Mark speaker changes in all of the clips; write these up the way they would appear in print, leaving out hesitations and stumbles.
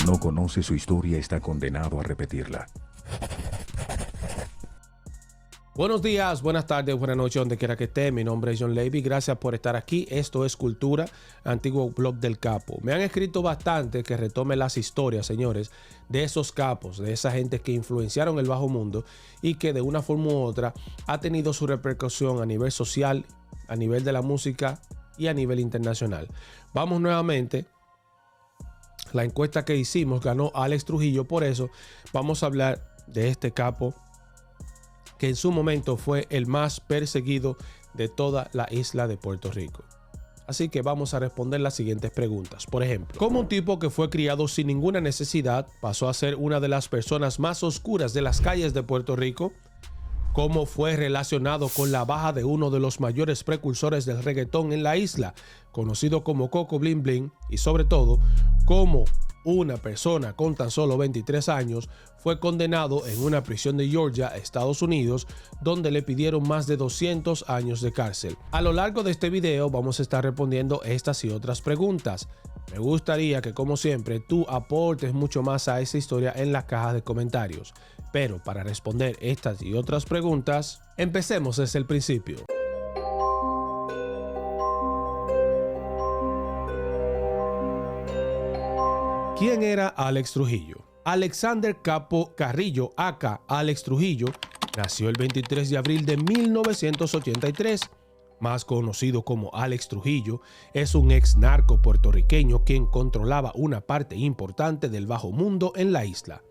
Speaker 1: no conoce su historia está condenado a repetirla.
Speaker 2: Buenos días, buenas tardes, buenas noches, donde quiera que esté. Mi nombre es John Levy. Gracias por estar aquí. Esto es Cultura, antiguo blog del Capo. Me han escrito bastante que retome las historias, señores, de esos capos, de esa gente que influenciaron el bajo mundo y que de una forma u otra ha tenido su repercusión a nivel social, a nivel de la música y a nivel internacional. Vamos nuevamente. La encuesta que hicimos ganó Alex Trujillo, por eso vamos a hablar de este capo que en su momento fue el más perseguido de toda la isla de Puerto Rico. Así que vamos a responder las siguientes preguntas. Por ejemplo, ¿cómo un tipo que fue criado sin ninguna necesidad pasó a ser una de las personas más oscuras de las calles de Puerto Rico? ¿Cómo fue relacionado con la baja de uno de los mayores precursores del reggaetón en la isla, conocido como Coco Bling Bling? Y sobre todo, ¿cómo una persona con tan solo 23 años fue condenado en una prisión de Georgia, Estados Unidos, donde le pidieron más de 200 años de cárcel? A lo largo de este video vamos a estar respondiendo estas y otras preguntas. Me gustaría que, como siempre, tú aportes mucho más a esa historia en la caja de comentarios. Pero para responder estas y otras preguntas, empecemos desde el principio. ¿Quién era Alex Trujillo? Alexander Capo Carrillo, aka Alex Trujillo, nació el 23 de abril de 1983. Más conocido como Alex Trujillo, es un ex narco puertorriqueño quien controlaba una parte importante del bajo mundo en la isla,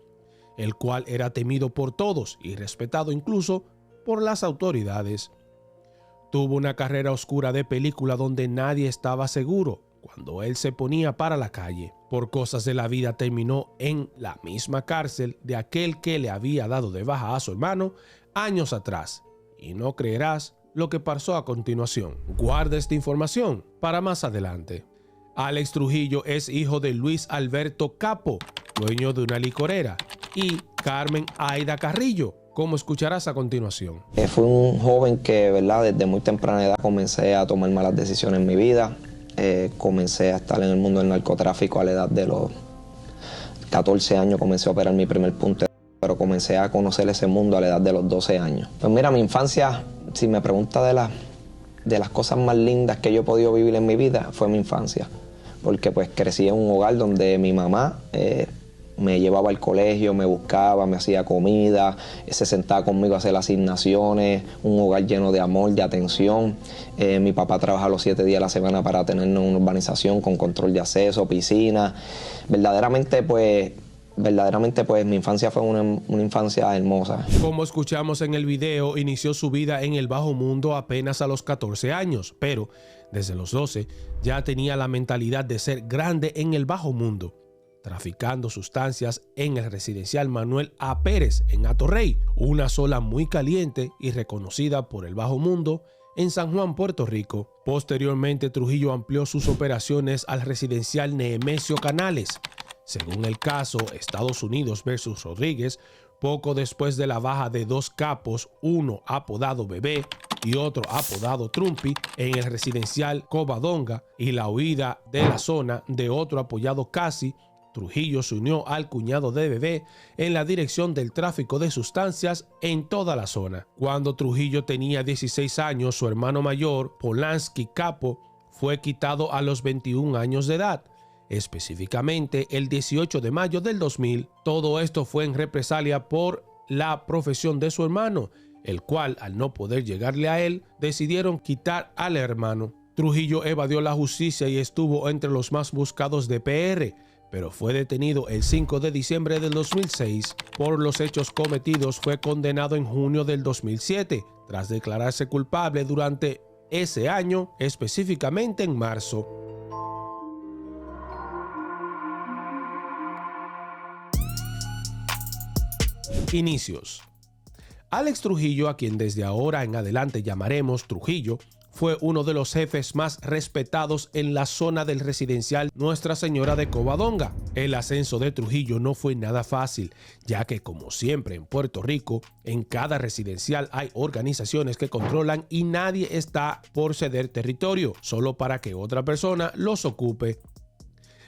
Speaker 2: el cual era temido por todos y respetado incluso por las autoridades. Tuvo una carrera oscura de película donde nadie estaba seguro cuando él se ponía para la calle. Por cosas de la vida terminó en la misma cárcel de aquel que le había dado de baja a su hermano años atrás. Y no creerás lo que pasó a continuación. Guarda esta información para más adelante. Alex Trujillo es hijo de Luis Alberto Capo, dueño de una licorera, y Carmen Aida Carrillo, como escucharás a continuación.
Speaker 3: Fui un joven que, ¿verdad?, desde muy temprana edad comencé a tomar malas decisiones en mi vida. Comencé a estar en el mundo del narcotráfico a la edad de los 14 años, comencé a operar mi primer punto, pero comencé a conocer ese mundo a la edad de los 12 años. Pues mira, mi infancia, si me pregunta de las cosas más lindas que yo he podido vivir en mi vida, fue mi infancia, porque pues crecí en un hogar donde mi mamá me llevaba al colegio, me buscaba, me hacía comida, se sentaba conmigo a hacer asignaciones, un hogar lleno de amor, de atención. Mi papá trabaja los 7 días a la semana para tenernos una urbanización con control de acceso, piscina. Verdaderamente pues mi infancia fue una infancia hermosa.
Speaker 2: Como escuchamos en el video, inició su vida en el bajo mundo apenas a los 14 años, pero desde los 12 ya tenía la mentalidad de ser grande en el bajo mundo, traficando sustancias en el residencial Manuel A. Pérez en Atorrey, una zona muy caliente y reconocida por el bajo mundo en San Juan, Puerto Rico. Posteriormente, Trujillo amplió sus operaciones al residencial Nemesio Canales. Según el caso Estados Unidos versus Rodríguez, poco después de la baja de dos capos, uno apodado Bebé y otro apodado Trumpy, en el residencial Covadonga, y la huida de la zona de otro apoyado Casi, Trujillo se unió al cuñado de Bebé en la dirección del tráfico de sustancias en toda la zona. Cuando Trujillo tenía 16 años, su hermano mayor, Polanski Capo, fue quitado a los 21 años de edad, específicamente el 18 de mayo del 2000. Todo esto fue en represalia por la profesión de su hermano, el cual, al no poder llegarle a él, decidieron quitar al hermano. Trujillo evadió la justicia y estuvo entre los más buscados de PR, pero fue detenido el 5 de diciembre del 2006. Por los hechos cometidos fue condenado en junio del 2007, tras declararse culpable durante ese año, específicamente en marzo. Inicios. Alex Trujillo, a quien desde ahora en adelante llamaremos Trujillo, fue uno de los jefes más respetados en la zona del residencial Nuestra Señora de Covadonga. El ascenso de Trujillo no fue nada fácil, ya que, como siempre en Puerto Rico, en cada residencial hay organizaciones que controlan y nadie está por ceder territorio solo para que otra persona los ocupe.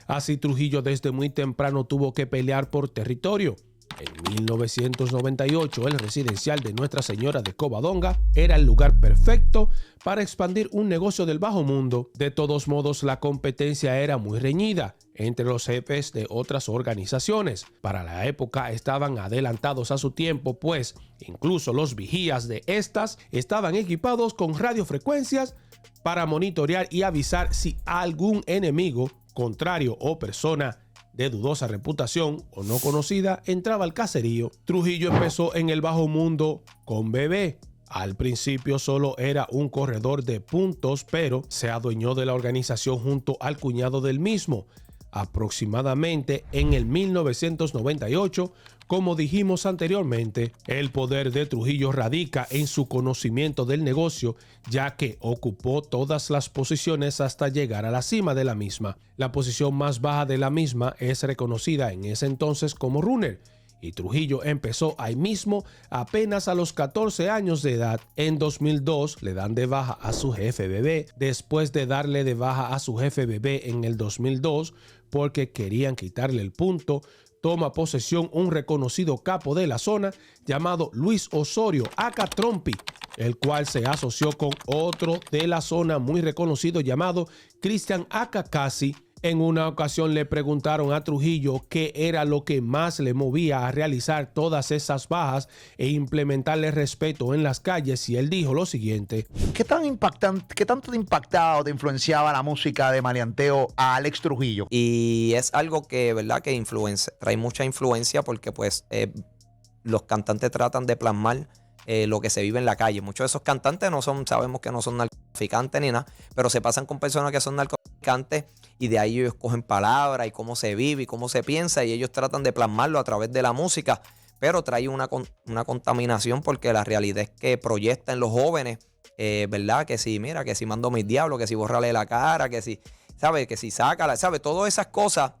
Speaker 2: Así Trujillo desde muy temprano tuvo que pelear por territorio. En 1998, el residencial de Nuestra Señora de Covadonga era el lugar perfecto para expandir un negocio del bajo mundo. De todos modos, la competencia era muy reñida entre los jefes de otras organizaciones. Para la época estaban adelantados a su tiempo, pues incluso los vigías de estas estaban equipados con radiofrecuencias para monitorear y avisar si algún enemigo contrario o persona de dudosa reputación o no conocida entraba al caserío. Trujillo empezó en el bajo mundo con Bebé. Al principio solo era un corredor de puntos, pero se adueñó de la organización junto al cuñado del mismo. Aproximadamente en el 1998, como dijimos anteriormente, el poder de Trujillo radica en su conocimiento del negocio, ya que ocupó todas las posiciones hasta llegar a la cima de la misma. La posición más baja de la misma es reconocida en ese entonces como runner, y Trujillo empezó ahí mismo apenas a los 14 años de edad. En 2002 le dan de baja a su jefe Bebé, después de darle de baja a su jefe Bebé en el 2002 porque querían quitarle el punto. Toma posesión un reconocido capo de la zona llamado Luis Osorio, aka Trompi, el cual se asoció con otro de la zona muy reconocido llamado Cristian aka Casi. En una ocasión le preguntaron a Trujillo qué era lo que más le movía a realizar todas esas bajas e implementarle respeto en las calles, y él dijo lo siguiente:
Speaker 4: ¿Qué tanto te impactaba o te influenciaba la música de maleanteo a Alex Trujillo?
Speaker 3: Y es algo que, ¿verdad?, que trae mucha influencia porque pues los cantantes tratan de plasmar lo que se vive en la calle. Muchos de esos cantantes sabemos que no son narcotraficantes ni nada, pero se pasan con personas que son narcotraficantes y de ahí ellos cogen palabras y cómo se vive y cómo se piensa, y ellos tratan de plasmarlo a través de la música, pero trae una contaminación porque la realidad es que proyecta en los jóvenes, ¿verdad? Que si, mira, que si mando mis diablos, que si bórrale la cara, que si, ¿sabe? Que si sácala, ¿sabe? Todas esas cosas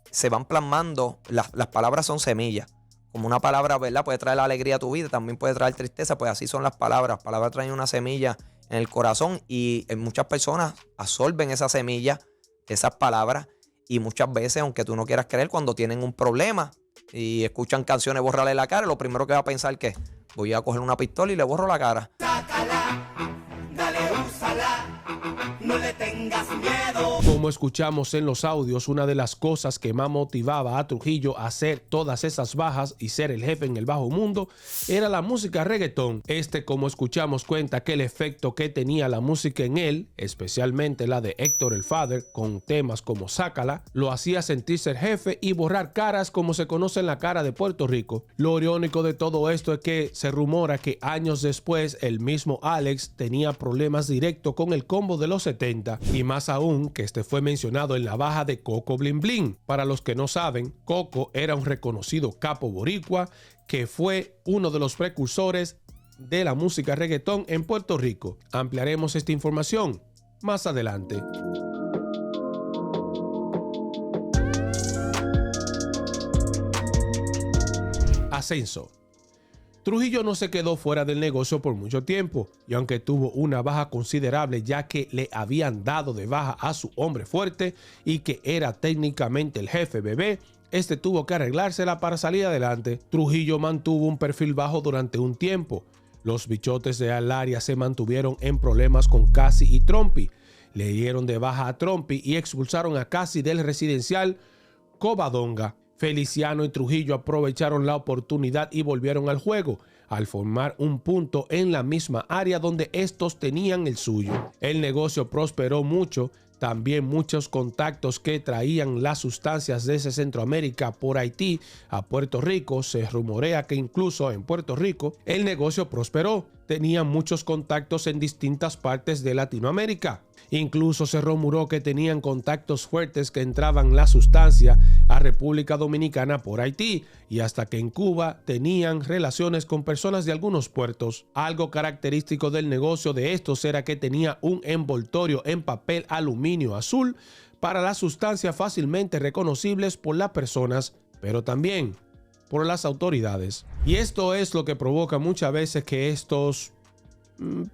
Speaker 3: se van plasmando, las palabras son semillas. Como una palabra, ¿verdad?, puede traer la alegría a tu vida, también puede traer tristeza, pues así son las palabras. Las palabras traen una semilla en el corazón y muchas personas absorben esa semilla, esas palabras, y muchas veces, aunque tú no quieras creer, cuando tienen un problema y escuchan canciones Bórrale la cara, lo primero que va a pensar que voy a coger una pistola y le borro la cara.
Speaker 5: Sácala, dale, úsala, no le tengas miedo.
Speaker 2: Como escuchamos en los audios, una de las cosas que más motivaba a Trujillo a hacer todas esas bajas y ser el jefe en el bajo mundo era la música reggaetón. Como escuchamos, cuenta que el efecto que tenía la música en él, especialmente la de Héctor el Father, con temas como Sácala, lo hacía sentirse el jefe y borrar caras como se conoce en la cara de Puerto Rico. Lo irónico de todo esto es que se rumora que años después el mismo Alex tenía problemas directos con el combo de los 70, y más aún que fue mencionado en la baja de Coco Bling Bling. Para los que no saben, Coco era un reconocido capo boricua que fue uno de los precursores de la música reggaetón en Puerto Rico. Ampliaremos esta información más adelante. Ascenso. Trujillo no se quedó fuera del negocio por mucho tiempo, y aunque tuvo una baja considerable ya que le habían dado de baja a su hombre fuerte y que era técnicamente el jefe Bebé, tuvo que arreglársela para salir adelante. Trujillo mantuvo un perfil bajo durante un tiempo. Los bichotes de Alaria se mantuvieron en problemas con Casi y Trompi. Le dieron de baja a Trompi y expulsaron a Casi del residencial Covadonga. Feliciano y Trujillo aprovecharon la oportunidad y volvieron al juego, al formar un punto en la misma área donde estos tenían el suyo. El negocio prosperó mucho. También muchos contactos que traían las sustancias desde Centroamérica por Haití a Puerto Rico. Se rumorea que incluso en Puerto Rico el negocio prosperó. Tenían muchos contactos en distintas partes de Latinoamérica. Incluso se rumoró que tenían contactos fuertes que entraban la sustancia a República Dominicana por Haití, y hasta que en Cuba tenían relaciones con personas de algunos puertos. Algo característico del negocio de estos era que tenía un envoltorio en papel aluminio azul para las sustancias fácilmente reconocibles por las personas, pero también por las autoridades. Y esto es lo que provoca muchas veces que estos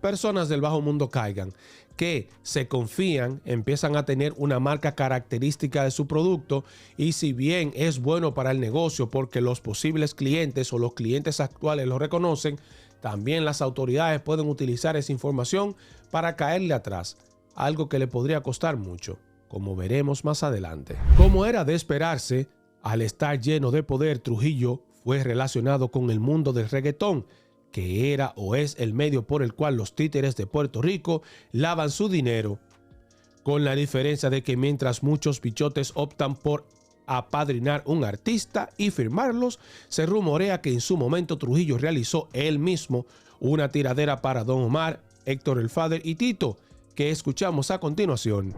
Speaker 2: personas del bajo mundo caigan, que se confían, empiezan a tener una marca característica de su producto y si bien es bueno para el negocio porque los posibles clientes o los clientes actuales lo reconocen, también las autoridades pueden utilizar esa información para caerle atrás, algo que le podría costar mucho, como veremos más adelante. Como era de esperarse, al estar lleno de poder, Trujillo fue relacionado con el mundo del reggaetón, que era o es el medio por el cual los títeres de Puerto Rico lavan su dinero, con la diferencia de que mientras muchos bichotes optan por apadrinar un artista y firmarlos, se rumorea que en su momento Trujillo realizó él mismo una tiradera para Don Omar, Héctor el Father y Tito, que escuchamos a continuación.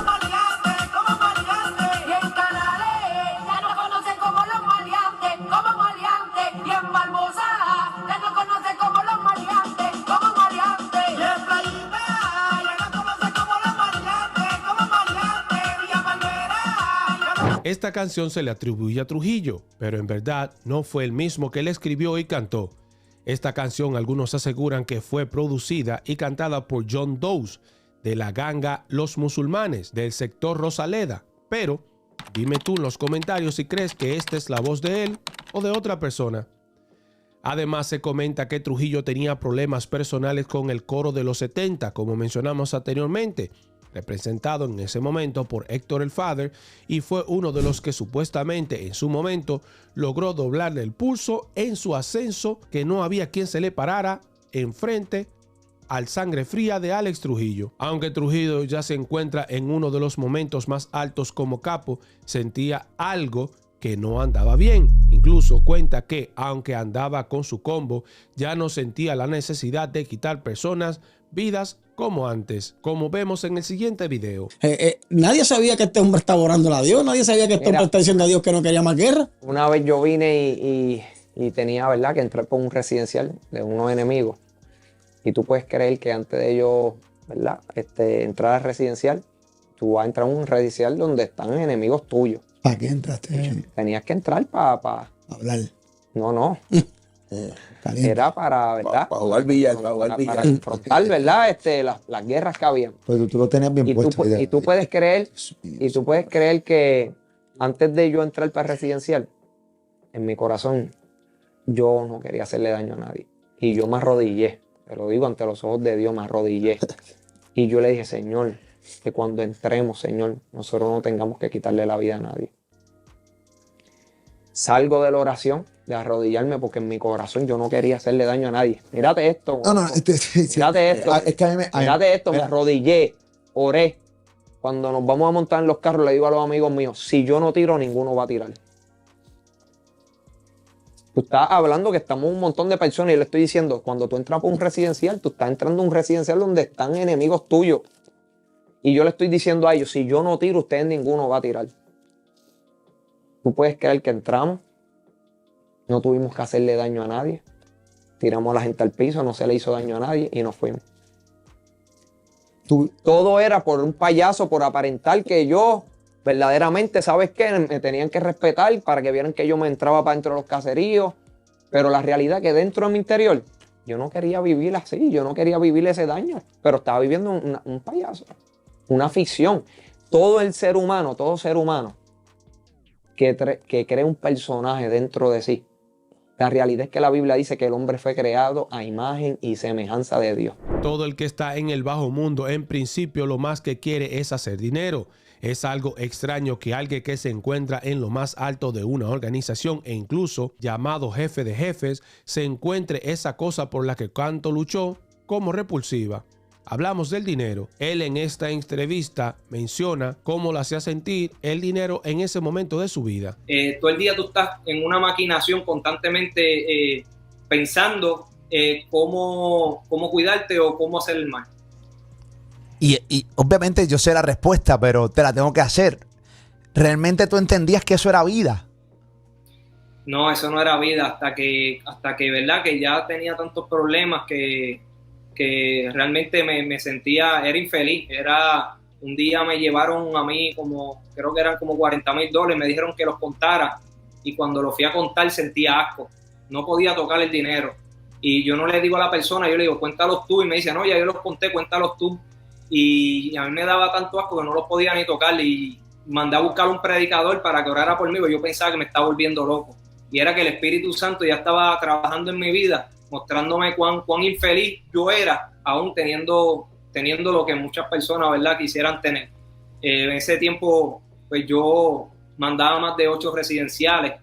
Speaker 2: Esta canción se le atribuye a Trujillo, pero en verdad no fue el mismo que la escribió y cantó. Esta canción algunos aseguran que fue producida y cantada por John Doe, de la ganga Los Musulmanes, del sector Rosaleda. Pero dime tú en los comentarios si crees que esta es la voz de él o de otra persona. Además se comenta que Trujillo tenía problemas personales con el coro de los 70, como mencionamos anteriormente, representado en ese momento por Héctor el Father, y fue uno de los que supuestamente en su momento logró doblarle el pulso en su ascenso, que no había quien se le parara enfrente al sangre fría de Alex Trujillo. Aunque Trujillo ya se encuentra en uno de los momentos más altos como capo, sentía algo que no andaba bien. Incluso cuenta que aunque andaba con su combo, ya no sentía la necesidad de quitar personas, vidas, como antes, como vemos en el siguiente video.
Speaker 6: Nadie sabía que este hombre estaba orando a Dios, nadie sabía que este hombre está diciendo a Dios que no quería más guerra.
Speaker 3: Una vez yo vine y tenía, ¿verdad?, que entrar por un residencial de unos enemigos. Y tú puedes creer que antes de ellos, ¿verdad?, entrar al residencial, tú vas a entrar a un residencial donde están enemigos tuyos.
Speaker 6: ¿Para qué entraste?
Speaker 3: Tenías que entrar para
Speaker 6: hablar.
Speaker 3: No. Era para, ¿verdad?
Speaker 7: Para jugar billar,
Speaker 3: para confrontar, ¿verdad? Las guerras que habían.
Speaker 7: Pero tú lo tenías bien puesto.
Speaker 3: Y tú puedes creer que antes de yo entrar para el residencial, en mi corazón, yo no quería hacerle daño a nadie. Y yo me arrodillé, te lo digo ante los ojos de Dios, me arrodillé. Y yo le dije, Señor, que cuando entremos, Señor, nosotros no tengamos que quitarle la vida a nadie. Salgo de la oración, de arrodillarme, porque en mi corazón yo no quería hacerle daño a nadie. Mírate esto. Mírate esto.
Speaker 7: Es que
Speaker 3: mírate esto, me arrodillé, oré. Cuando nos vamos a montar en los carros, le digo a los amigos míos, si yo no tiro, ninguno va a tirar. Tú estás hablando que estamos un montón de personas y le estoy diciendo, cuando tú entras por un residencial, tú estás entrando a un residencial donde están enemigos tuyos. Y yo le estoy diciendo a ellos, si yo no tiro, ustedes ninguno va a tirar. Tú puedes creer que entramos, no tuvimos que hacerle daño a nadie, tiramos a la gente al piso, no se le hizo daño a nadie y nos fuimos. Todo era por un payaso, por aparentar que yo verdaderamente, ¿sabes qué? Me tenían que respetar para que vieran que yo me entraba para dentro de los caseríos, pero la realidad es que dentro de mi interior yo no quería vivir así, yo no quería vivir ese daño, pero estaba viviendo un payaso, una ficción. Todo ser humano que cree un personaje dentro de sí. La realidad es que la Biblia dice que el hombre fue creado a imagen y semejanza de Dios.
Speaker 2: Todo el que está en el bajo mundo, en principio, lo más que quiere es hacer dinero. Es algo extraño que alguien que se encuentra en lo más alto de una organización e incluso llamado jefe de jefes se encuentre esa cosa por la que tanto luchó como repulsiva. Hablamos del dinero. Él en esta entrevista menciona cómo le hacía sentir el dinero en ese momento de su vida.
Speaker 8: Todo el día tú estás en una maquinación constantemente pensando cómo cuidarte o cómo hacer el mal.
Speaker 4: Y obviamente yo sé la respuesta, pero te la tengo que hacer. ¿Realmente tú entendías que eso era vida?
Speaker 8: No, eso no era vida hasta que verdad que ya tenía tantos problemas que realmente me sentía, era infeliz. Un día me llevaron a mí creo que eran como $40,000, me dijeron que los contara y cuando lo fui a contar sentía asco, no podía tocar el dinero. Y yo no le digo a la persona, yo le digo, cuéntalos tú. Y me dice, no, ya yo los conté, cuéntalos tú. Y a mí me daba tanto asco que no los podía ni tocar. Y mandé a buscar un predicador para que orara por mí, porque yo pensaba que me estaba volviendo loco. Y era que el Espíritu Santo ya estaba trabajando en mi vida, mostrándome cuán infeliz yo era, aún teniendo lo que muchas personas, ¿verdad?, quisieran tener. En ese tiempo, pues yo mandaba más de 8 residenciales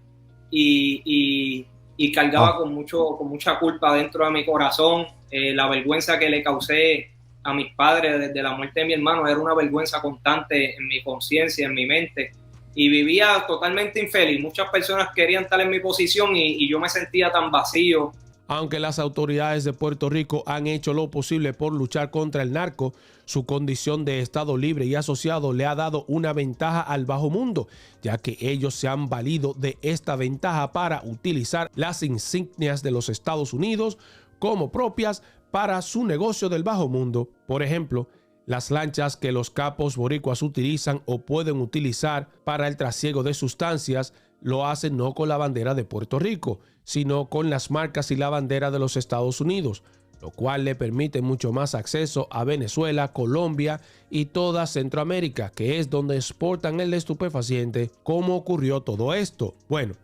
Speaker 8: y cargaba con mucha culpa dentro de mi corazón. La vergüenza que le causé a mis padres desde la muerte de mi hermano era una vergüenza constante en mi conciencia, en mi mente. Y vivía totalmente infeliz. Muchas personas querían estar en mi posición y yo me sentía tan vacío.
Speaker 2: Aunque las autoridades de Puerto Rico han hecho lo posible por luchar contra el narco, su condición de Estado libre y asociado le ha dado una ventaja al bajo mundo, ya que ellos se han valido de esta ventaja para utilizar las insignias de los Estados Unidos como propias para su negocio del bajo mundo. Por ejemplo, las lanchas que los capos boricuas utilizan o pueden utilizar para el trasiego de sustancias lo hacen no con la bandera de Puerto Rico, sino con las marcas y la bandera de los Estados Unidos, lo cual le permite mucho más acceso a Venezuela, Colombia y toda Centroamérica, que es donde exportan el estupefaciente. ¿Cómo ocurrió todo esto? Bueno,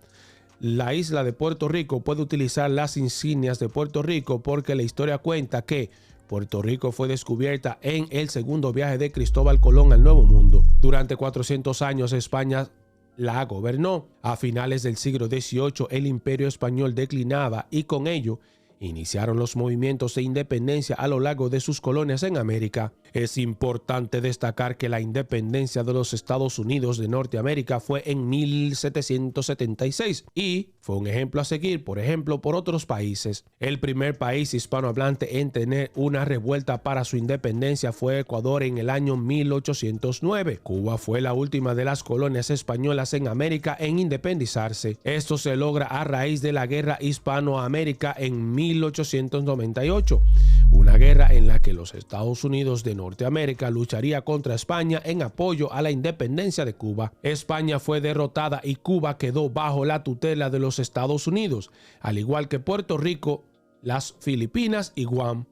Speaker 2: la isla de Puerto Rico puede utilizar las insignias de Puerto Rico porque la historia cuenta que Puerto Rico fue descubierta en el segundo viaje de Cristóbal Colón al Nuevo Mundo. Durante 400 años España la gobernó. A finales del siglo XVIII el imperio español declinaba y con ello iniciaron los movimientos de independencia a lo largo de sus colonias en América. Es importante destacar que la independencia de los Estados Unidos de Norteamérica fue en 1776 y fue un ejemplo a seguir, por ejemplo, por otros países. El primer país hispanohablante en tener una revuelta para su independencia fue Ecuador en el año 1809. Cuba fue la última de las colonias españolas en América en independizarse. Esto se logra a raíz de la Guerra Hispanoamérica en 1898, una guerra en la que los Estados Unidos de Norteamérica lucharía contra España en apoyo a la independencia de Cuba. España fue derrotada y Cuba quedó bajo la tutela de los Estados Unidos, al igual que Puerto Rico, las Filipinas y Guam.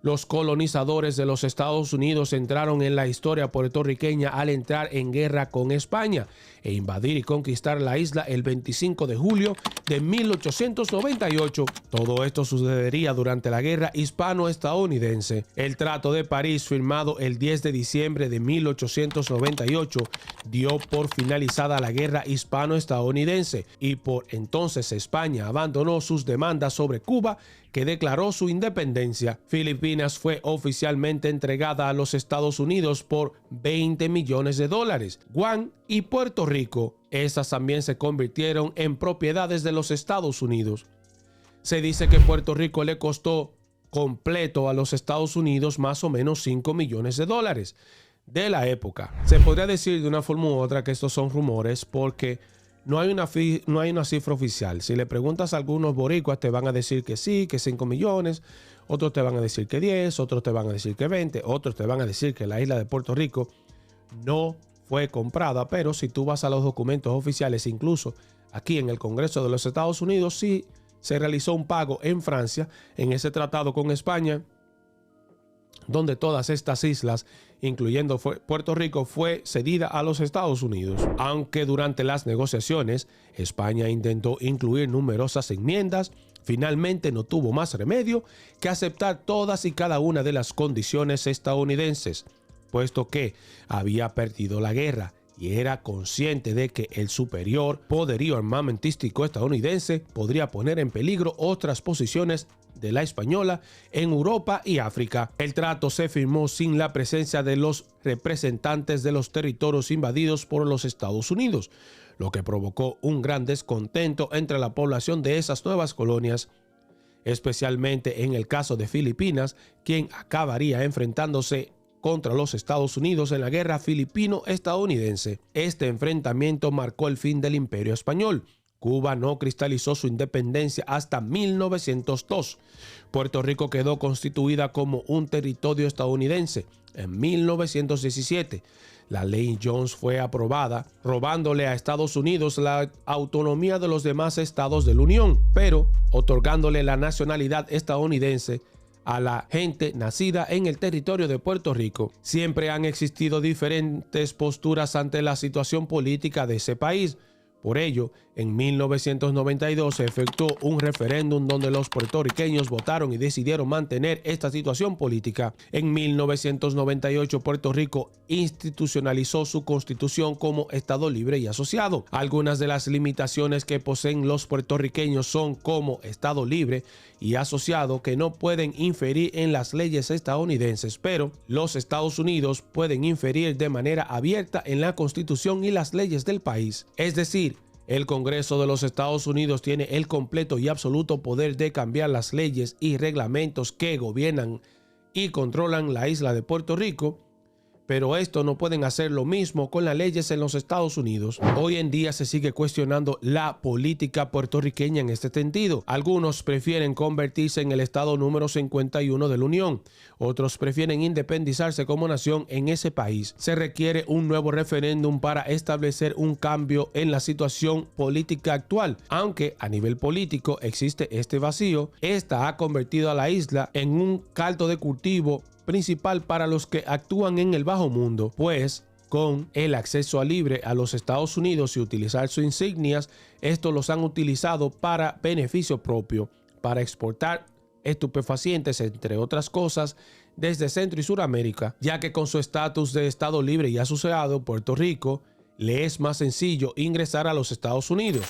Speaker 2: Los colonizadores de los Estados Unidos entraron en la historia puertorriqueña al entrar en guerra con España e invadir y conquistar la isla el 25 de julio de 1898. Todo esto sucedería durante la guerra hispano-estadounidense. El Trato de París, firmado el 10 de diciembre de 1898, dio por finalizada la guerra hispano-estadounidense y por entonces España abandonó sus demandas sobre Cuba, que declaró su independencia. Filipinas fue oficialmente entregada a los Estados Unidos por $20 millones. Guam y Puerto Rico, estas también se convirtieron en propiedades de los Estados Unidos. Se dice que Puerto Rico le costó completo a los Estados Unidos más o menos $5 millones de la época. Se podría decir de una forma u otra que estos son rumores porque no hay una cifra oficial. Si le preguntas a algunos boricuas te van a decir que sí, que 5 millones, otros te van a decir que 10, otros te van a decir que 20, otros te van a decir que la isla de Puerto Rico no fue comprada, pero si tú vas a los documentos oficiales, incluso aquí en el Congreso de los Estados Unidos, sí se realizó un pago en Francia en ese tratado con España, donde todas estas islas, incluyendo Puerto Rico, fue cedida a los Estados Unidos. Aunque durante las negociaciones España intentó incluir numerosas enmiendas, finalmente no tuvo más remedio que aceptar todas y cada una de las condiciones estadounidenses, puesto que había perdido la guerra y era consciente de que el superior poderío armamentístico estadounidense podría poner en peligro otras posiciones de la española en Europa y África. El trato se firmó sin la presencia de los representantes de los territorios invadidos por los Estados Unidos, lo que provocó un gran descontento entre la población de esas nuevas colonias, especialmente en el caso de Filipinas, quien acabaría enfrentándose contra los Estados Unidos en la guerra filipino-estadounidense. Este enfrentamiento marcó el fin del Imperio Español. Cuba no cristalizó su independencia hasta 1902. Puerto Rico quedó constituida como un territorio estadounidense en 1917. La ley Jones fue aprobada, robándole a Estados Unidos la autonomía de los demás estados de la Unión, pero otorgándole la nacionalidad estadounidense a la gente nacida en el territorio de Puerto Rico. Siempre han existido diferentes posturas ante la situación política de ese país. Por ello, en 1992 se efectuó un referéndum donde los puertorriqueños votaron y decidieron mantener esta situación política. En 1998, Puerto Rico institucionalizó su constitución como Estado libre y asociado. Algunas de las limitaciones que poseen los puertorriqueños son como Estado libre y asociado que no pueden inferir en las leyes estadounidenses, pero los Estados Unidos pueden inferir de manera abierta en la constitución y las leyes del país. Es decir, el Congreso de los Estados Unidos tiene el completo y absoluto poder de cambiar las leyes y reglamentos que gobiernan y controlan la isla de Puerto Rico, pero esto no pueden hacer lo mismo con las leyes en los Estados Unidos. Hoy en día se sigue cuestionando la política puertorriqueña en este sentido. Algunos prefieren convertirse en el estado número 51 de la Unión. Otros prefieren independizarse como nación en ese país. Se requiere un nuevo referéndum para establecer un cambio en la situación política actual. Aunque a nivel político existe este vacío, esta ha convertido a la isla en un caldo de cultivo principal para los que actúan en el bajo mundo, pues con el acceso libre a los Estados Unidos y utilizar sus insignias, estos los han utilizado para beneficio propio, para exportar estupefacientes, entre otras cosas, desde Centro y Suramérica, ya que con su estatus de Estado libre y asociado, Puerto Rico le es más sencillo ingresar a los Estados Unidos,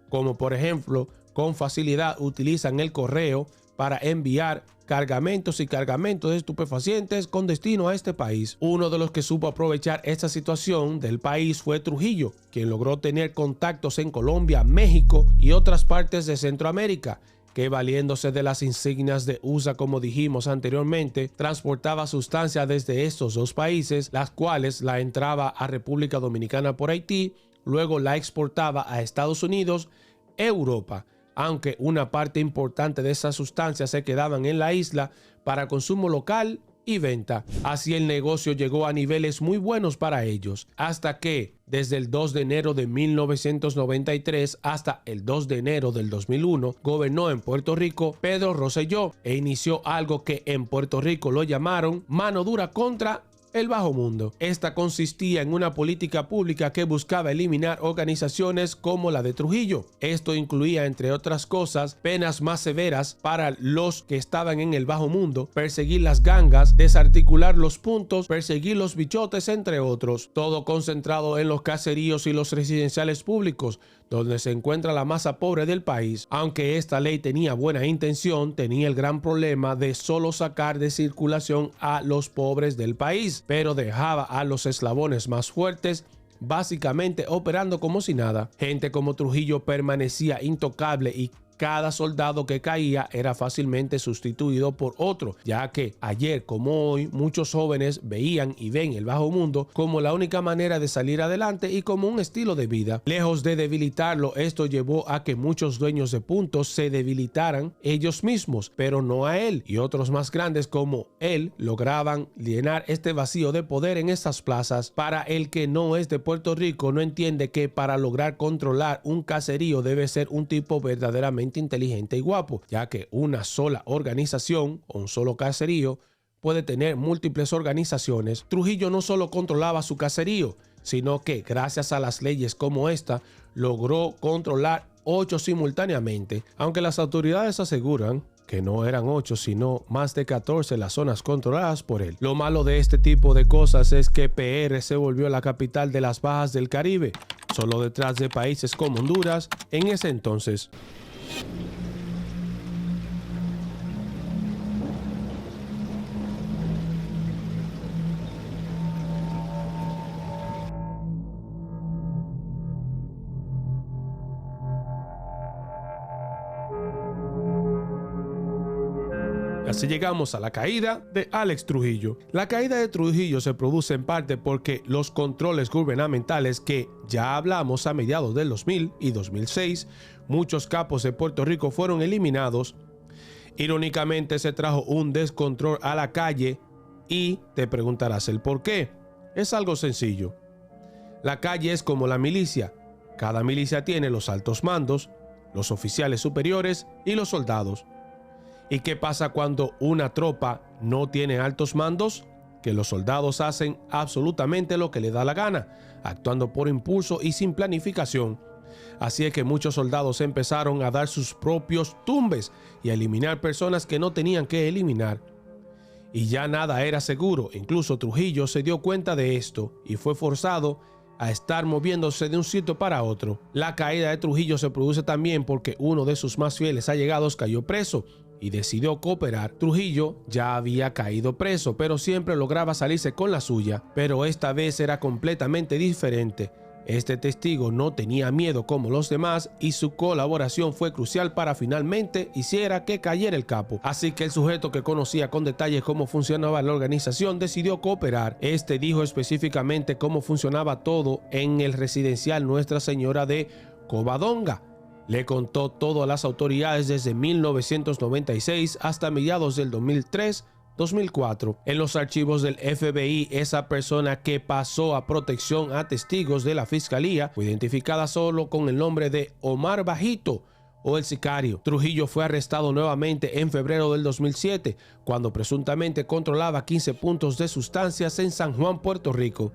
Speaker 2: como por ejemplo, con facilidad utilizan el correo para enviar cargamentos y cargamentos de estupefacientes con destino a este país. Uno de los que supo aprovechar esta situación del país fue Trujillo, quien logró tener contactos en Colombia, México y otras partes de Centroamérica, que valiéndose de las insignias de USA, como dijimos anteriormente, transportaba sustancias desde estos dos países, las cuales la entraba a República Dominicana por Haití, luego la exportaba a Estados Unidos, Europa, aunque una parte importante de esas sustancias se quedaban en la isla para consumo local y venta. Así el negocio llegó a niveles muy buenos para ellos, hasta que desde el 2 de enero de 1993 hasta el 2 de enero del 2001 gobernó en Puerto Rico Pedro Rosselló e inició algo que en Puerto Rico lo llamaron mano dura contra el bajo mundo. Esta consistía en una política pública que buscaba eliminar organizaciones como la de Trujillo. Esto incluía, entre otras cosas, penas más severas para los que estaban en el bajo mundo, perseguir las gangas, desarticular los puntos, perseguir los bichotes, entre otros. Todo concentrado en los caseríos y los residenciales públicos, donde se encuentra la masa pobre del país. Aunque esta ley tenía buena intención, tenía el gran problema de solo sacar de circulación a los pobres del país, pero dejaba a los eslabones más fuertes básicamente operando como si nada. Gente como Trujillo permanecía intocable y cada soldado que caía era fácilmente sustituido por otro, ya que ayer como hoy muchos jóvenes veían y ven el bajo mundo como la única manera de salir adelante y como un estilo de vida. Lejos de debilitarlo, esto llevó a que muchos dueños de puntos se debilitaran ellos mismos, pero no a él, y otros más grandes como él lograban llenar este vacío de poder en estas plazas. Para el que no es de Puerto Rico, no entiende que para lograr controlar un caserío debe ser un tipo verdaderamente inteligente y guapo, ya que una sola organización o un solo caserío puede tener múltiples organizaciones. Trujillo no solo controlaba su caserío, sino que gracias a las leyes como esta logró controlar 8 simultáneamente, aunque las autoridades aseguran que no eran 8 sino más de 14 las zonas controladas por él. Lo malo de este tipo de cosas es que PR se volvió la capital de las bajas del Caribe, solo detrás de países como Honduras en ese entonces. Así llegamos a la caída de Alex Trujillo. La caída de Trujillo se produce en parte porque los controles gubernamentales que ya hablamos a mediados del 2000 y 2006, muchos capos de Puerto Rico fueron eliminados. Irónicamente se trajo un descontrol a la calle y te preguntarás el por qué. Es algo sencillo. La calle es como la milicia. Cada milicia tiene los altos mandos, los oficiales superiores y los soldados. ¿Y qué pasa cuando una tropa no tiene altos mandos? Que los soldados hacen absolutamente lo que les da la gana, actuando por impulso y sin planificación. Así es que muchos soldados empezaron a dar sus propios tumbes y a eliminar personas que no tenían que eliminar. Y ya nada era seguro. Incluso Trujillo se dio cuenta de esto y fue forzado a estar moviéndose de un sitio para otro. La caída de Trujillo se produce también porque uno de sus más fieles allegados cayó preso y decidió cooperar. Trujillo ya había caído preso, pero siempre lograba salirse con la suya. Pero esta vez era completamente diferente. Este testigo no tenía miedo como los demás y su colaboración fue crucial para finalmente hiciera que cayera el capo. Así que el sujeto, que conocía con detalle cómo funcionaba la organización, decidió cooperar. Este dijo específicamente cómo funcionaba todo en el residencial Nuestra Señora de Covadonga. Le contó todo a las autoridades desde 1996 hasta mediados del 2003-2004. En los archivos del FBI, esa persona que pasó a protección a testigos de la fiscalía fue identificada solo con el nombre de Omar Bajito o el sicario. Trujillo fue arrestado nuevamente en febrero del 2007, cuando presuntamente controlaba 15 puntos de sustancias en San Juan, Puerto Rico.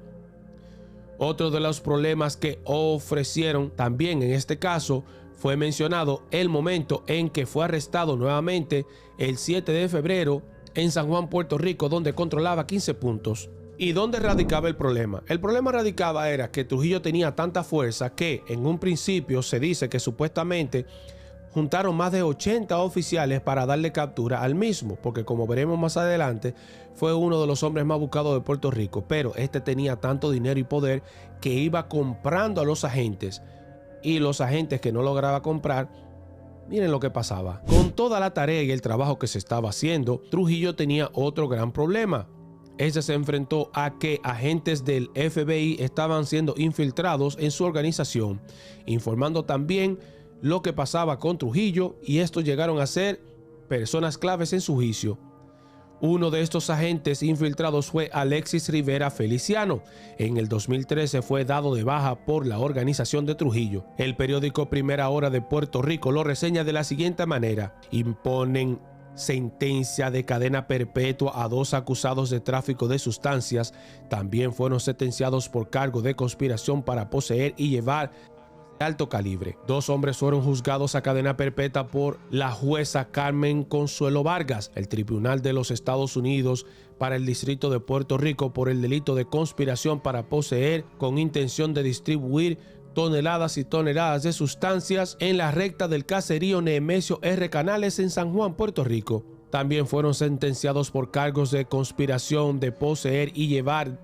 Speaker 2: Otro de los problemas que ofrecieron también en este caso fue mencionado el momento en que fue arrestado nuevamente el 7 de febrero en San Juan, Puerto Rico, donde controlaba 15 puntos. ¿Y dónde radicaba el problema? El problema radicaba era que Trujillo tenía tanta fuerza que en un principio se dice que supuestamente juntaron más de 80 oficiales para darle captura al mismo, porque como veremos más adelante, fue uno de los hombres más buscados de Puerto Rico, pero este tenía tanto dinero y poder que iba comprando a los agentes, y los agentes que no lograba comprar, miren lo que pasaba. Con toda la tarea y el trabajo que se estaba haciendo, Trujillo tenía otro gran problema. Este se enfrentó a que agentes del FBI estaban siendo infiltrados en su organización, informando también lo que pasaba con Trujillo, y estos llegaron a ser personas claves en su juicio. Uno de estos agentes infiltrados fue Alexis Rivera Feliciano. En el 2013 fue dado de baja por la organización de Trujillo. El periódico Primera Hora de Puerto Rico lo reseña de la siguiente manera: imponen sentencia de cadena perpetua a 2 acusados de tráfico de sustancias. También fueron sentenciados por cargo de conspiración para poseer y llevar de alto calibre. 2 hombres fueron juzgados a cadena perpetua por la jueza Carmen Consuelo Vargas, el Tribunal de los Estados Unidos para el Distrito de Puerto Rico, por el delito de conspiración para poseer con intención de distribuir toneladas y toneladas de sustancias en la recta del caserío Nemesio R. Canales en San Juan, Puerto Rico. También fueron sentenciados por cargos de conspiración de poseer y llevar,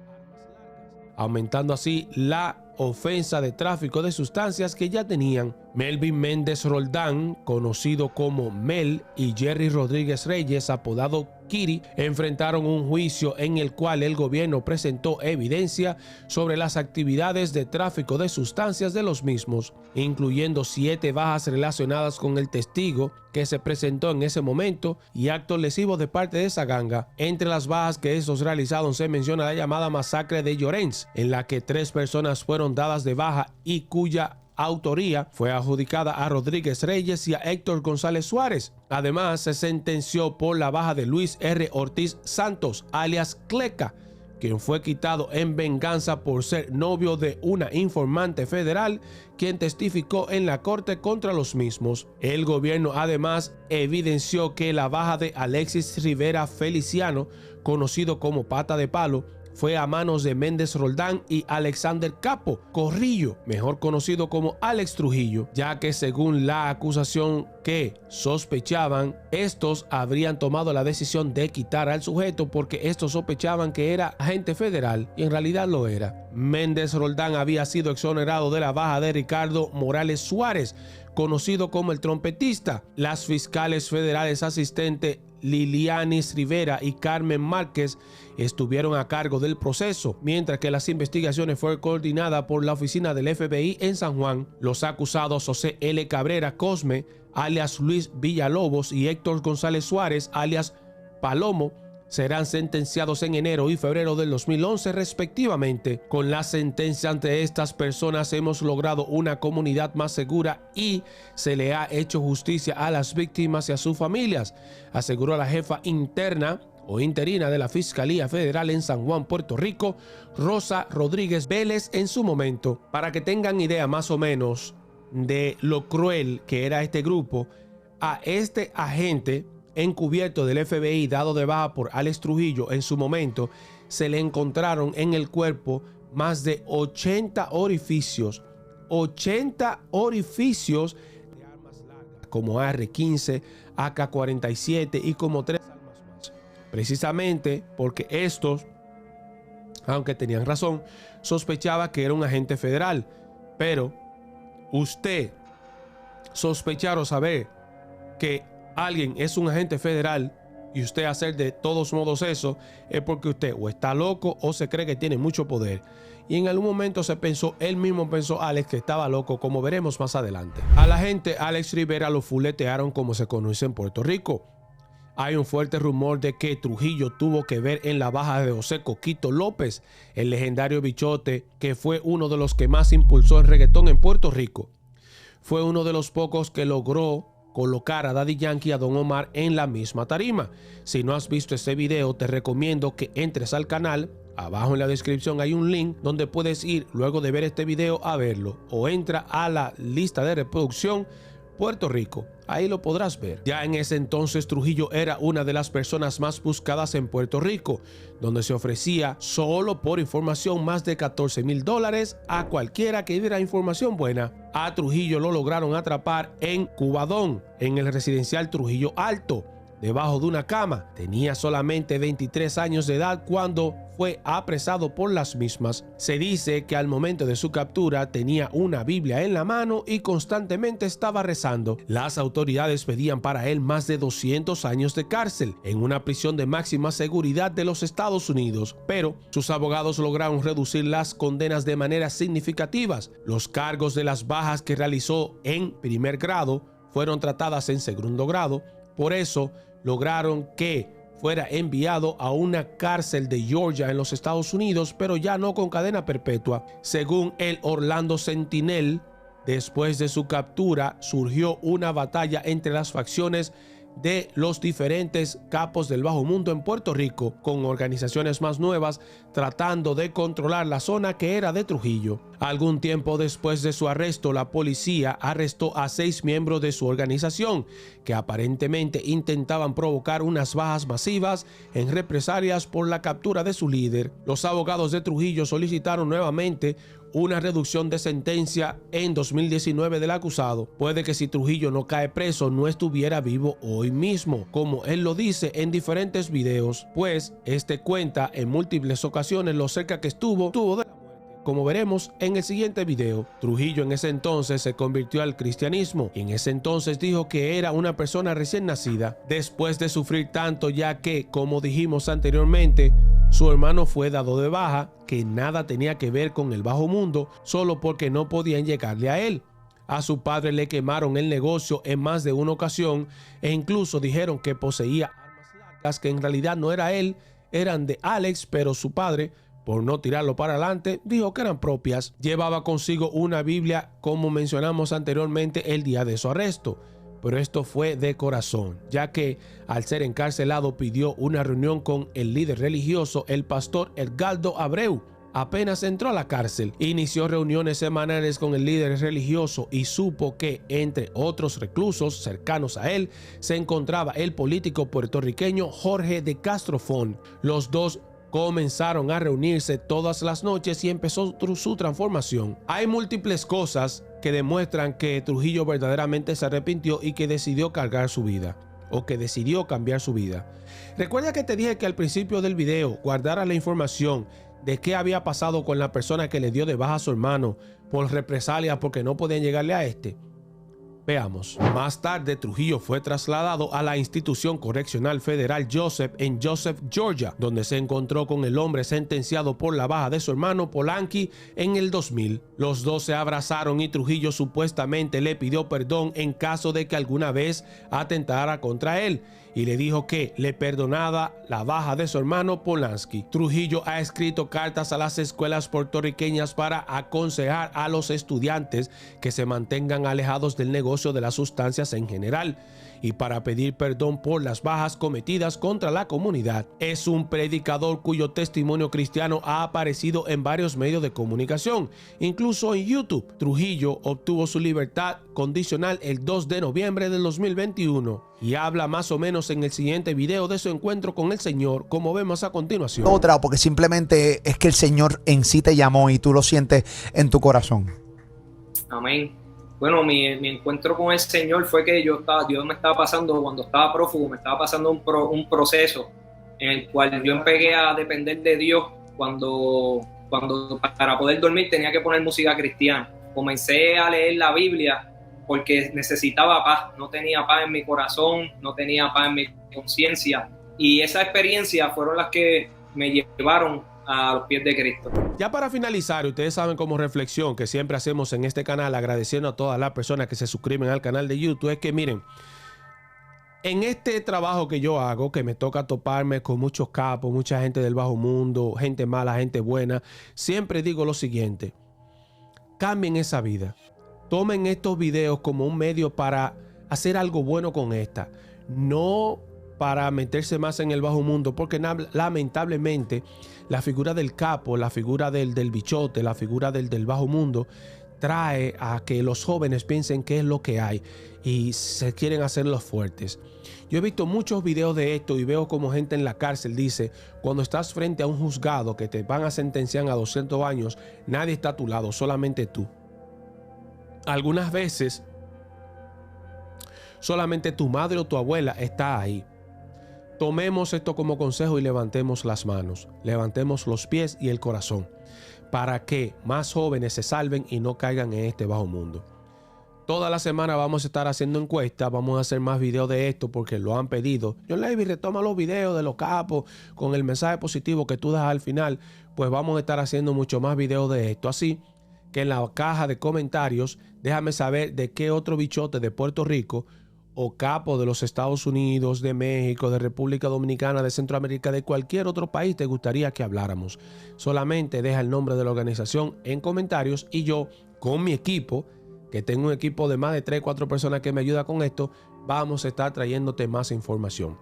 Speaker 2: aumentando así la ofensa de tráfico de sustancias que ya tenían. Melvin Méndez Roldán, conocido como Mel, y Jerry Rodríguez Reyes, apodado Kiri, enfrentaron un juicio en el cual el gobierno presentó evidencia sobre las actividades de tráfico de sustancias de los mismos, incluyendo 7 bajas relacionadas con el testigo que se presentó en ese momento y actos lesivos de parte de esa ganga. Entre las bajas que estos realizaron se menciona la llamada masacre de Llorens, en la que 3 personas fueron dadas de baja y cuya autoría fue adjudicada a Rodríguez Reyes y a Héctor González Suárez. Además, se sentenció por la baja de Luis R. Ortiz Santos, alias Cleca, quien fue quitado en venganza por ser novio de una informante federal quien testificó en la corte contra los mismos. El gobierno además evidenció que la baja de Alexis Rivera Feliciano, conocido como Pata de Palo, fue a manos de Méndez Roldán y Alexander Capo Corrillo, mejor conocido como Alex Trujillo, ya que según la acusación que sospechaban, estos habrían tomado la decisión de quitar al sujeto porque estos sospechaban que era agente federal y en realidad lo era. Méndez Roldán había sido exonerado de la baja de Ricardo Morales Suárez, conocido como el trompetista. Las fiscales federales asistentes Lilianis Rivera y Carmen Márquez estuvieron a cargo del proceso, mientras que las investigaciones fueron coordinadas por la oficina del FBI en San Juan. Los acusados José L. Cabrera Cosme, alias Luis Villalobos, y Héctor González Suárez, alias Palomo, serán sentenciados en enero y febrero del 2011 respectivamente. Con la sentencia ante estas personas hemos logrado una comunidad más segura y se le ha hecho justicia a las víctimas y a sus familias, aseguró la jefa interna o interina de la Fiscalía Federal en San Juan, Puerto Rico, Rosa Rodríguez Vélez, en su momento. Para que tengan idea más o menos de lo cruel que era este grupo, a este agente encubierto del FBI dado de baja por Alex Trujillo en su momento, se le encontraron en el cuerpo más de 80 orificios de armas largas como AR-15, AK-47 y como 3 armas más. Precisamente porque estos, aunque tenían razón, sospechaba que era un agente federal. Pero usted sospechar o saber que alguien es un agente federal y usted hacer de todos modos eso, es porque usted o está loco o se cree que tiene mucho poder. Y en algún momento él mismo pensó, Alex, que estaba loco, como veremos más adelante. A la gente Alex Rivera lo fuletearon como se conoce en Puerto Rico. Hay un fuerte rumor de que Trujillo tuvo que ver en la baja de José Coquito López, el legendario bichote que fue uno de los que más impulsó el reggaetón en Puerto Rico. Fue uno de los pocos que logró colocar a Daddy Yankee y a Don Omar en la misma tarima. Si no has visto este video, te recomiendo que entres al canal. Abajo en la descripción hay un link donde puedes ir luego de ver este video a verlo, o entra a la lista de reproducción Puerto Rico. Ahí lo podrás ver. Ya en ese entonces Trujillo era una de las personas más buscadas en Puerto Rico, donde se ofrecía solo por información más de $14,000 a cualquiera que diera información buena. A Trujillo lo lograron atrapar en Cubadón, en el residencial Trujillo Alto, debajo de una cama. Tenía solamente 23 años de edad cuando fue apresado por las mismas. Se dice que al momento de su captura tenía una Biblia en la mano y constantemente estaba rezando. Las autoridades pedían para él más de 200 años de cárcel en una prisión de máxima seguridad de los Estados Unidos, pero sus abogados lograron reducir las condenas de manera significativas. Los cargos de las bajas que realizó en primer grado fueron tratadas en segundo grado. Por eso lograron que fuera enviado a una cárcel de Georgia en los Estados Unidos, pero ya no con cadena perpetua. Según el Orlando Sentinel, después de su captura surgió una batalla entre las facciones de los diferentes capos del bajo mundo en Puerto Rico, con organizaciones más nuevas tratando de controlar la zona que era de Trujillo. Algún tiempo después de su arresto, la policía arrestó a 6 miembros de su organización que aparentemente intentaban provocar unas bajas masivas en represalias por la captura de su líder. Los abogados de Trujillo solicitaron nuevamente una reducción de sentencia en 2019 del acusado. Puede que si Trujillo no cae preso no estuviera vivo hoy mismo, como él lo dice en diferentes videos, pues este cuenta en múltiples ocasiones lo cerca que estuvo de la muerte. Como veremos en el siguiente video, Trujillo en ese entonces se convirtió al cristianismo y en ese entonces dijo que era una persona recién nacida. Después de sufrir tanto, ya que, como dijimos anteriormente, su hermano fue dado de baja, que nada tenía que ver con el bajo mundo, solo porque no podían llegarle a él. A su padre le quemaron el negocio en más de una ocasión e incluso dijeron que poseía armas largas que en realidad no era él, eran de Alex, pero su padre, por no tirarlo para adelante, dijo que eran propias. Llevaba consigo una Biblia, como mencionamos anteriormente, el día de su arresto. Pero esto fue de corazón, ya que al ser encarcelado pidió una reunión con el líder religioso, el pastor Edgardo Abreu. Apenas entró a la cárcel, inició reuniones semanales con el líder religioso y supo que, entre otros reclusos cercanos a él, se encontraba el político puertorriqueño Jorge de Castrofón. Los dos comenzaron a reunirse todas las noches y empezó su transformación. Hay múltiples cosas que demuestran que Trujillo verdaderamente se arrepintió y que decidió cargar su vida, o que decidió cambiar su vida. Recuerda que te dije que al principio del video guardara la información de qué había pasado con la persona que le dio de baja a su hermano por represalia porque no podían llegarle a este. Veamos. Más tarde, Trujillo fue trasladado a la institución correccional federal Joseph en Joseph, Georgia, donde se encontró con el hombre sentenciado por la baja de su hermano Polanqui en el 2000. Los dos se abrazaron y Trujillo supuestamente le pidió perdón en caso de que alguna vez atentara contra él. y le dijo que le perdonaba la baja de su hermano Polanski. Trujillo ha escrito cartas a las escuelas puertorriqueñas para aconsejar a los estudiantes que se mantengan alejados del negocio de las sustancias en general y para pedir perdón por las bajas cometidas contra la comunidad. Es un predicador cuyo testimonio cristiano ha aparecido en varios medios de comunicación, incluso en YouTube. Trujillo obtuvo su libertad condicional el 2 de noviembre del 2021 y habla más o menos en el siguiente video de su encuentro con el Señor, como vemos a continuación.
Speaker 4: Otra, porque simplemente es que el Señor en sí te llamó y tú lo sientes en tu corazón.
Speaker 8: Amén. Bueno, mi encuentro con el Señor fue que Dios me estaba pasando, cuando estaba prófugo, me estaba pasando un proceso en el cual yo empecé a depender de Dios cuando para poder dormir tenía que poner música cristiana. Comencé a leer la Biblia porque necesitaba paz, no tenía paz en mi corazón, no tenía paz en mi conciencia, y esas experiencias fueron las que me llevaron a los pies de Cristo.
Speaker 2: Ya para finalizar, ustedes saben como reflexión que siempre hacemos en este canal, agradeciendo a todas las personas que se suscriben al canal de YouTube, es que miren, en este trabajo que yo hago, que me toca toparme con muchos capos, mucha gente del bajo mundo, gente mala, gente buena, siempre digo lo siguiente: cambien esa vida. Tomen estos videos como un medio para hacer algo bueno con esta, no para meterse más en el bajo mundo, porque lamentablemente la figura del capo, la figura del bichote, la figura del bajo mundo trae a que los jóvenes piensen qué es lo que hay y se quieren hacer los fuertes. Yo he visto muchos videos de esto y veo como gente en la cárcel dice: cuando estás frente a un juzgado que te van a sentenciar a 200 años, nadie está a tu lado, solamente tú. Algunas veces solamente tu madre o tu abuela está ahí. Tomemos esto como consejo y levantemos las manos, levantemos los pies y el corazón para que más jóvenes se salven y no caigan en este bajo mundo. Toda la semana vamos a estar haciendo encuestas, vamos a hacer más videos de esto porque lo han pedido. John Levy, retoma los videos de los capos con el mensaje positivo que tú das al final. Pues vamos a estar haciendo mucho más videos de esto. Así que en la caja de comentarios déjame saber de qué otro bichote de Puerto Rico o capo de los Estados Unidos, de México, de República Dominicana, de Centroamérica, de cualquier otro país te gustaría que habláramos. Solamente deja el nombre de la organización en comentarios y yo, con mi equipo, que tengo un equipo de más de 3-4 personas que me ayuda con esto, vamos a estar trayéndote más información.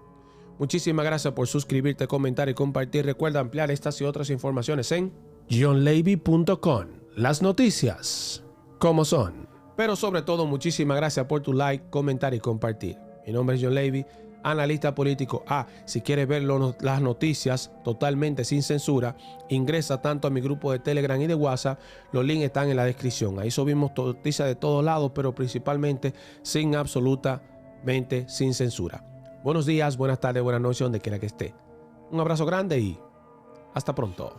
Speaker 2: Muchísimas gracias por suscribirte, comentar y compartir. Recuerda ampliar estas y otras informaciones en johnlevy.com. Las noticias como son. Pero sobre todo, muchísimas gracias por tu like, comentar y compartir. Mi nombre es John Levy, analista político. Si quieres ver las noticias totalmente sin censura, ingresa tanto a mi grupo de Telegram y de WhatsApp. Los links están en la descripción. Ahí subimos noticias de todos lados, pero principalmente absolutamente sin censura. Buenos días, buenas tardes, buenas noches, donde quiera que esté. Un abrazo grande y hasta pronto.